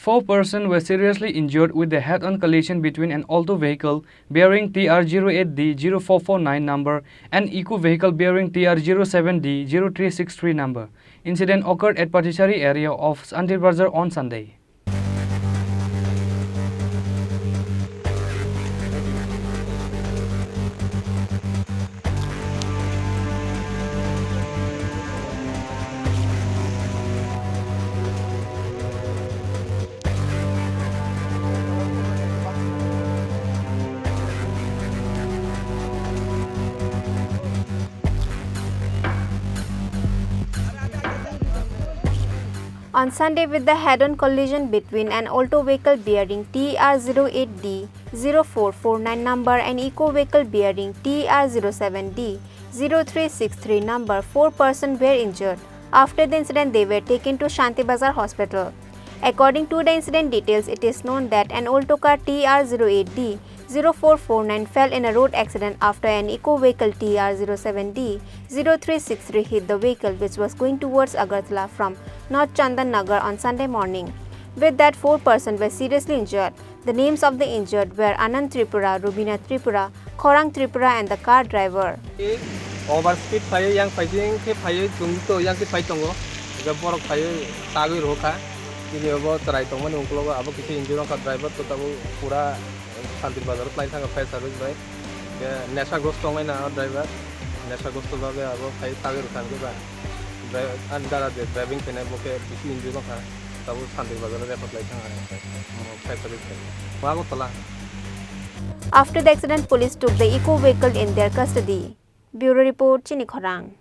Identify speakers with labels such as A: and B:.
A: 4 persons were seriously injured with the head-on collision between an Alto vehicle bearing TR08D0449 number and Eco vehicle bearing TR07D0363 number. Incident occurred at Patisari area of Santir Bazar on Sunday.
B: On Sunday, with the head-on collision between an Alto vehicle bearing TR08D0449 number and Eco vehicle bearing TR07D0363 number, 4 persons were injured. After the incident, they were taken to Shanti Bazar Hospital. According to the incident details, it is known that an Alto car TR08D0449 fell in a road accident after an Eco vehicle TR07D0363 hit the vehicle, which was going towards Agartala from North Chandan Nagar on Sunday morning. With that, 4 persons were seriously injured. The names of the injured were Anand Tripura, Rubina Tripura, Khorang Tripura and the car driver.
C: Overspeed fire yang fighting ke fire jungto yang ke fight tongo jabor fire tagui roka ini abo try tong man ungklo abo kisi injury ka driver to tabu pura Santir Bazar line thang fire service bai nesha gross tong na driver nesha gross to babe abo fire tagui rokan ke ba andara de driving pene bo ke kisi injury ka tabu Santir Bazar refer line thang fire service bai tala.
B: After the accident, police took the Eco vehicle in their custody. Bureau report, Chini Khorang.